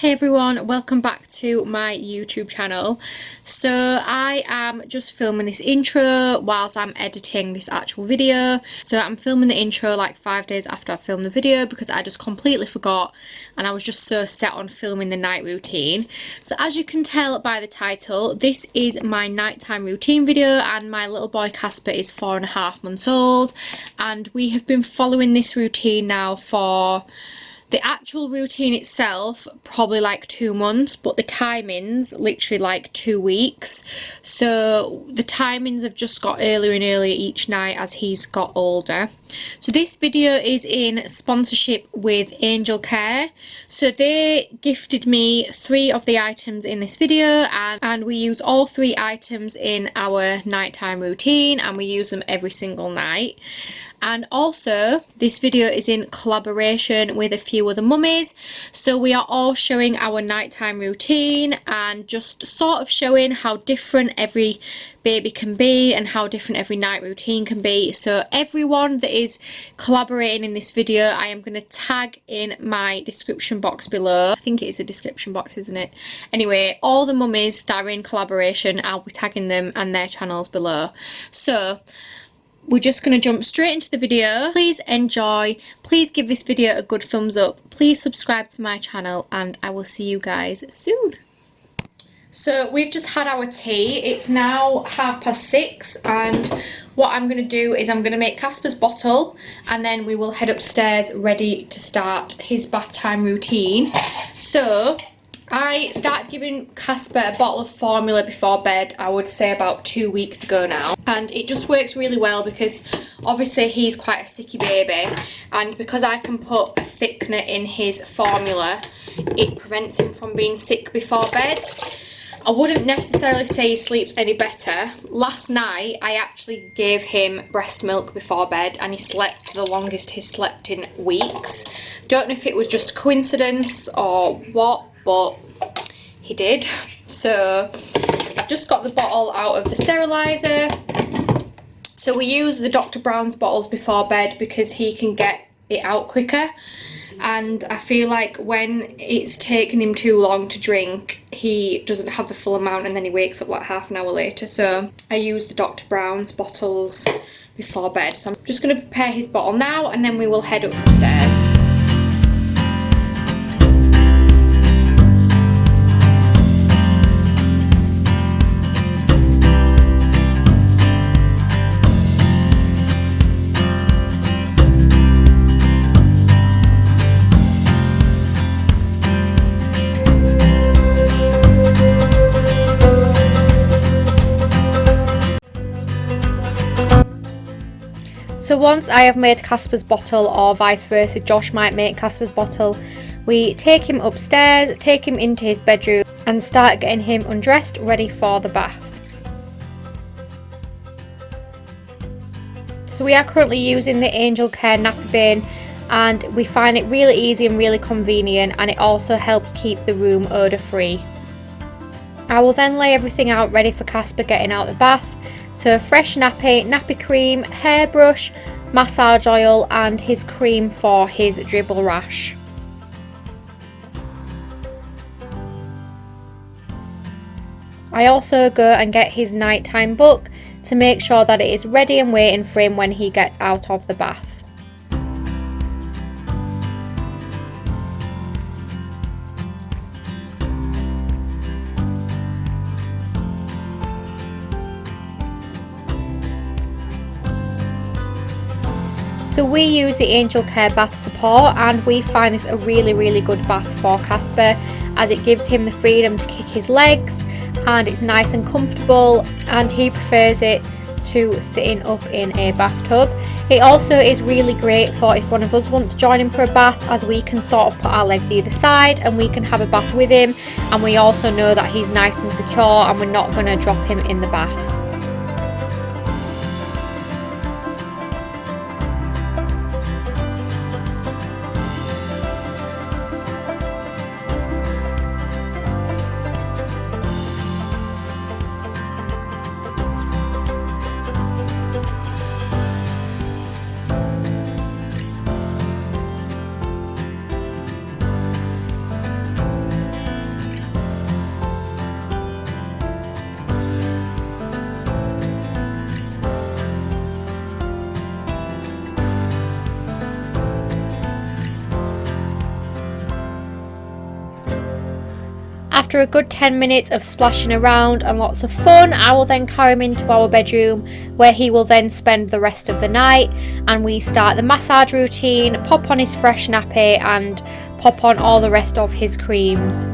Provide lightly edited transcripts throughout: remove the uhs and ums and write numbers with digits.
Hey everyone, welcome back to my YouTube channel. So I am just filming this intro whilst I'm editing this actual video. So I'm filming the intro like 5 days after I filmed the video because I just completely forgot and I was just so set on filming the night routine. So as you can tell by the title, this is my nighttime routine video and my little boy Casper is 4.5 months old and we have been following this routine now for the actual routine itself, probably like 2 months, but the timings, literally like 2 weeks. So the timings have just got earlier and earlier each night as he's got older. So this video is in sponsorship with Angelcare. So they gifted me 3 of the items in this video and we use all 3 items in our nighttime routine and we use them every single night. And also this video is in collaboration with a few other mummies, so we are all showing our nighttime routine and just sort of showing how different every baby can be and how different every night routine can be. So everyone that is collaborating in this video, I am going to tag in my description box below. I think it is a description box, isn't it? Anyway, all the mummies that are in collaboration, I'll be tagging them and their channels below. So we're just going to jump straight into the video. Please enjoy, please give this video a good thumbs up, please subscribe to my channel and I will see you guys soon. So we've just had our tea, it's now 6:30 and what I'm going to do is I'm going to make Casper's bottle and then we will head upstairs ready to start his bath time routine. So I started giving Casper a bottle of formula before bed, I would say about 2 weeks ago now. And it just works really well because obviously he's quite a sicky baby. And because I can put a thickener in his formula, it prevents him from being sick before bed. I wouldn't necessarily say he sleeps any better. Last night I actually gave him breast milk before bed and he slept the longest he's slept in weeks. Don't know if it was just coincidence or what, but he did. So I've just got the bottle out of the steriliser. So we use the Dr. Brown's bottles before bed because he can get it out quicker. And I feel like when it's taken him too long to drink, he doesn't have the full amount and then he wakes up like half an hour later. So I use the Dr. Brown's bottles before bed. So I'm just going to prepare his bottle now and then we will head up the stairs. So once I have made Casper's bottle, or vice versa, Josh might make Casper's bottle, we take him upstairs, take him into his bedroom and start getting him undressed, ready for the bath. So we are currently using the Angelcare nappy bin and we find it really easy and really convenient, and it also helps keep the room odour free. I will then lay everything out ready for Casper getting out the bath. So fresh nappy, nappy cream, hairbrush, massage oil and his cream for his dribble rash. I also go and get his nighttime book to make sure that it is ready and waiting for him when he gets out of the bath. So we use the Angelcare bath support and we find this a really good bath for Casper as it gives him the freedom to kick his legs and it's nice and comfortable and he prefers it to sitting up in a bathtub. It also is really great for if one of us wants to join him for a bath, as we can sort of put our legs either side and we can have a bath with him, and we also know that he's nice and secure and we're not going to drop him in the bath. After a good 10 minutes of splashing around and lots of fun, I will then carry him into our bedroom where he will then spend the rest of the night, and we start the massage routine, pop on his fresh nappy and pop on all the rest of his creams.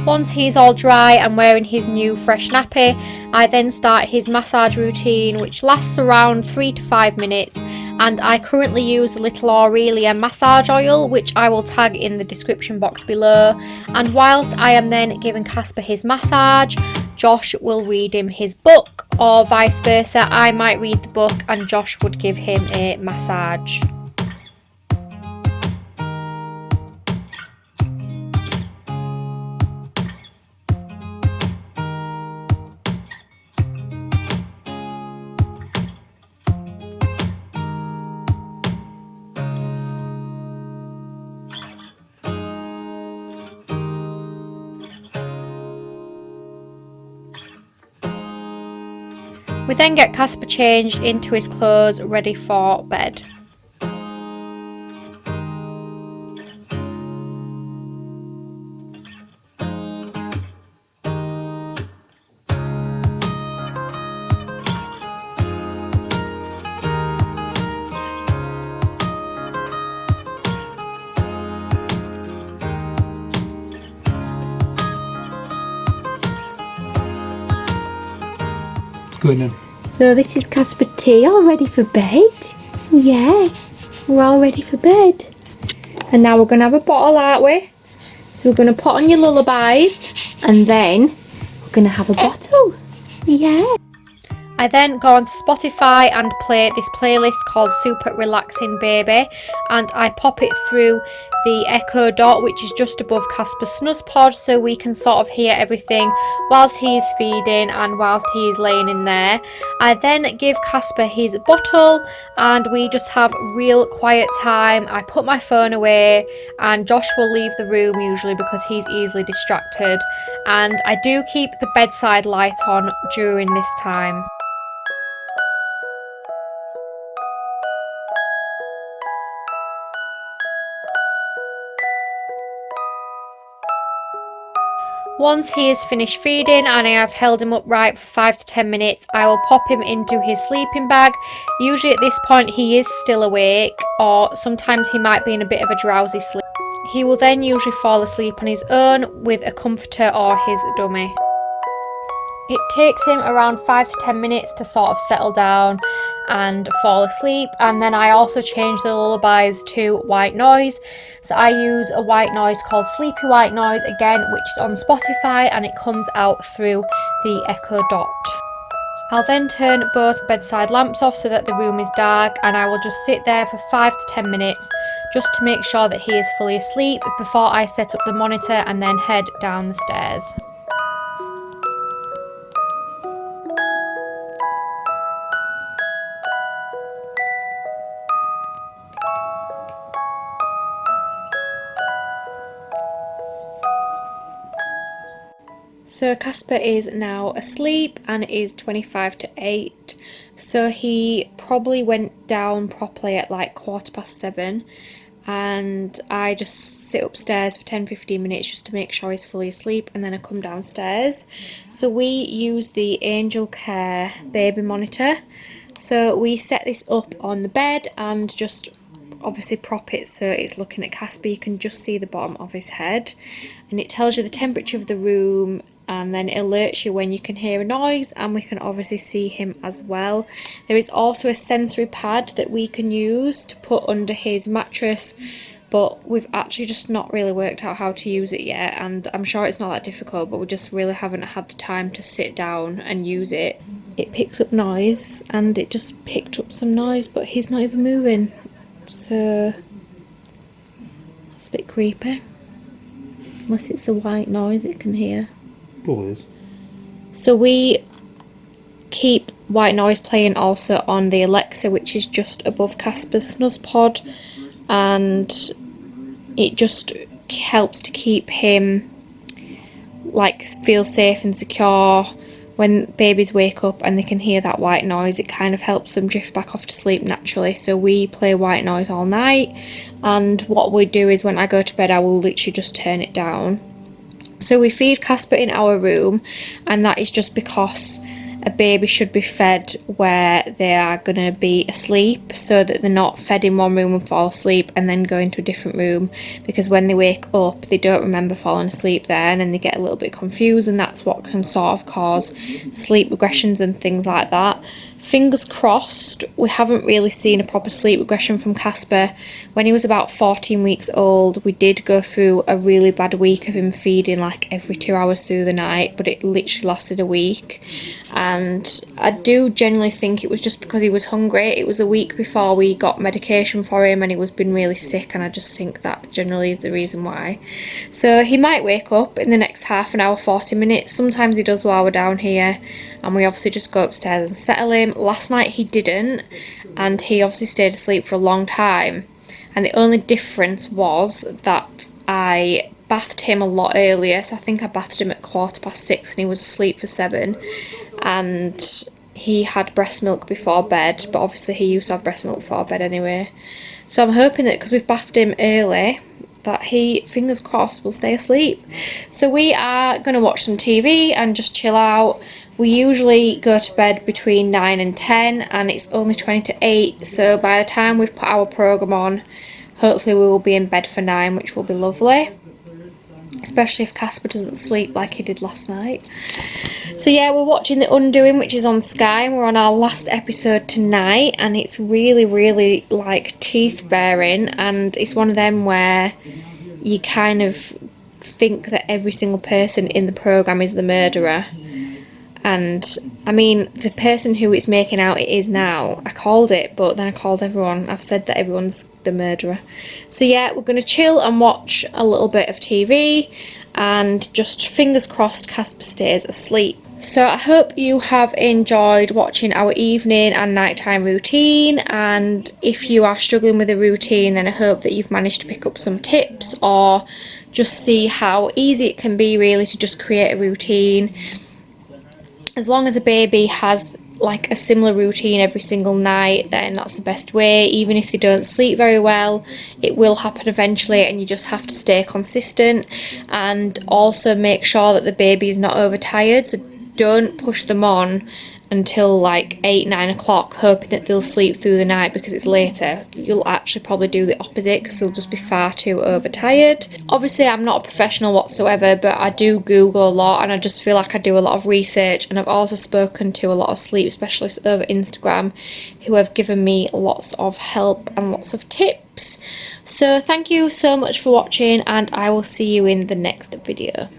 Once he's all dry and wearing his new fresh nappy, I then start his massage routine, which lasts around 3 to 5 minutes, and I currently use a little Aurelia massage oil, which I will tag in the description box below. And whilst I am then giving Casper his massage, Josh will read him his book, or vice versa. I might read the book and Josh would give him a massage. We then get Casper changed into his clothes, ready for bed. Going in. So this is Casper tea, all ready for bed. Yeah, we're all ready for bed. And now we're going to have a bottle, aren't we? So we're going to put on your lullabies and then we're going to have a bottle. Yeah. I then go onto Spotify and play this playlist called Super Relaxing Baby, and I pop it through the Echo Dot, which is just above Casper's snooze pod, so we can sort of hear everything whilst he's feeding and whilst he's laying in there. I then give Casper his bottle and we just have real quiet time. I put my phone away and Josh will leave the room usually because he's easily distracted, and I do keep the bedside light on during this time. Once he is finished feeding and I have held him upright for 5 to 10 minutes, I will pop him into his sleeping bag. Usually at this point he is still awake, or sometimes he might be in a bit of a drowsy sleep. He will then usually fall asleep on his own with a comforter or his dummy. It takes him around 5 to 10 minutes to sort of settle down and fall asleep, and then I also change the lullabies to white noise. So I use a white noise called Sleepy White Noise again, which is on Spotify, and it comes out through the Echo Dot. I'll then turn both bedside lamps off so that the room is dark, and I will just sit there for 5 to 10 minutes just to make sure that he is fully asleep before I set up the monitor and then head down the stairs. So Casper is now asleep and it is 25 to 8, so he probably went down properly at like 7:15, and I just sit upstairs for 10-15 minutes just to make sure he's fully asleep, and then I come downstairs. So we use the Angelcare baby monitor, so we set this up on the bed and just obviously prop it so it's looking at Casper. You can just see the bottom of his head, and it tells you the temperature of the room, and then it alerts you when you can hear a noise, and we can obviously see him as well. There is also a sensory pad that we can use to put under his mattress, but we've actually just not really worked out how to use it yet, and I'm sure it's not that difficult, but we just really haven't had the time to sit down and use it. It picks up noise, and it just picked up some noise, but he's not even moving, so it's a bit creepy, unless it's a white noise it can hear. Always. So we keep white noise playing also on the Alexa, which is just above Casper's snooze pod, and it just helps to keep him like feel safe and secure. When babies wake up and they can hear that white noise, it kind of helps them drift back off to sleep naturally. So we play white noise all night, and what we do is when I go to bed I will literally just turn it down. So we feed Casper in our room, and that is just because a baby should be fed where they are going to be asleep, so that they're not fed in one room and fall asleep and then go into a different room, because when they wake up they don't remember falling asleep there, and then they get a little bit confused, and that's what can sort of cause sleep regressions and things like that. Fingers crossed, we haven't really seen a proper sleep regression from Casper. When he was about 14 weeks old, we did go through a really bad week of him feeding like every 2 hours through the night, but it literally lasted a week. And I do generally think it was just because he was hungry. It was a week before we got medication for him, and he was been really sick, and I just think that generally is the reason why. So he might wake up in the next half an hour, 40 minutes. Sometimes he does while we're down here, and we obviously just go upstairs and settle him. Last night he didn't, and he obviously stayed asleep for a long time, and the only difference was that I bathed him a lot earlier. So I think I bathed him at 6:15 and he was asleep for 7, and he had breast milk before bed, but obviously he used to have breast milk before bed anyway. So I'm hoping that because we've bathed him early that he, fingers crossed, will stay asleep. So we are going to watch some TV and just chill out. We usually go to bed between 9 and 10, and it's only 20 to 8, so by the time we've put our programme on, hopefully we will be in bed for 9, which will be lovely. Especially if Casper doesn't sleep like he did last night. So yeah, we're watching The Undoing, which is on Sky, and we're on our last episode tonight, and it's really, really like teeth-baring, and it's one of them where you kind of think that every single person in the programme is the murderer. And I mean, the person who it's making out it is now, I called it, but then I called everyone. I've said that everyone's the murderer. So yeah, we're going to chill and watch a little bit of TV, and just fingers crossed Casper stays asleep. So I hope you have enjoyed watching our evening and nighttime routine, and if you are struggling with a routine, then I hope that you've managed to pick up some tips, or just see how easy it can be really to just create a routine. As long as a baby has like a similar routine every single night, then that's the best way. Even if they don't sleep very well, it will happen eventually, and you just have to stay consistent, and also make sure that the baby is not overtired. So don't push them on until like 8-9 o'clock hoping that they'll sleep through the night, because it's later. You'll actually probably do the opposite, because they'll just be far too overtired. Obviously I'm not a professional whatsoever, but I do Google a lot, and I just feel like I do a lot of research, and I've also spoken to a lot of sleep specialists over Instagram who have given me lots of help and lots of tips. So thank you so much for watching, and I will see you in the next video.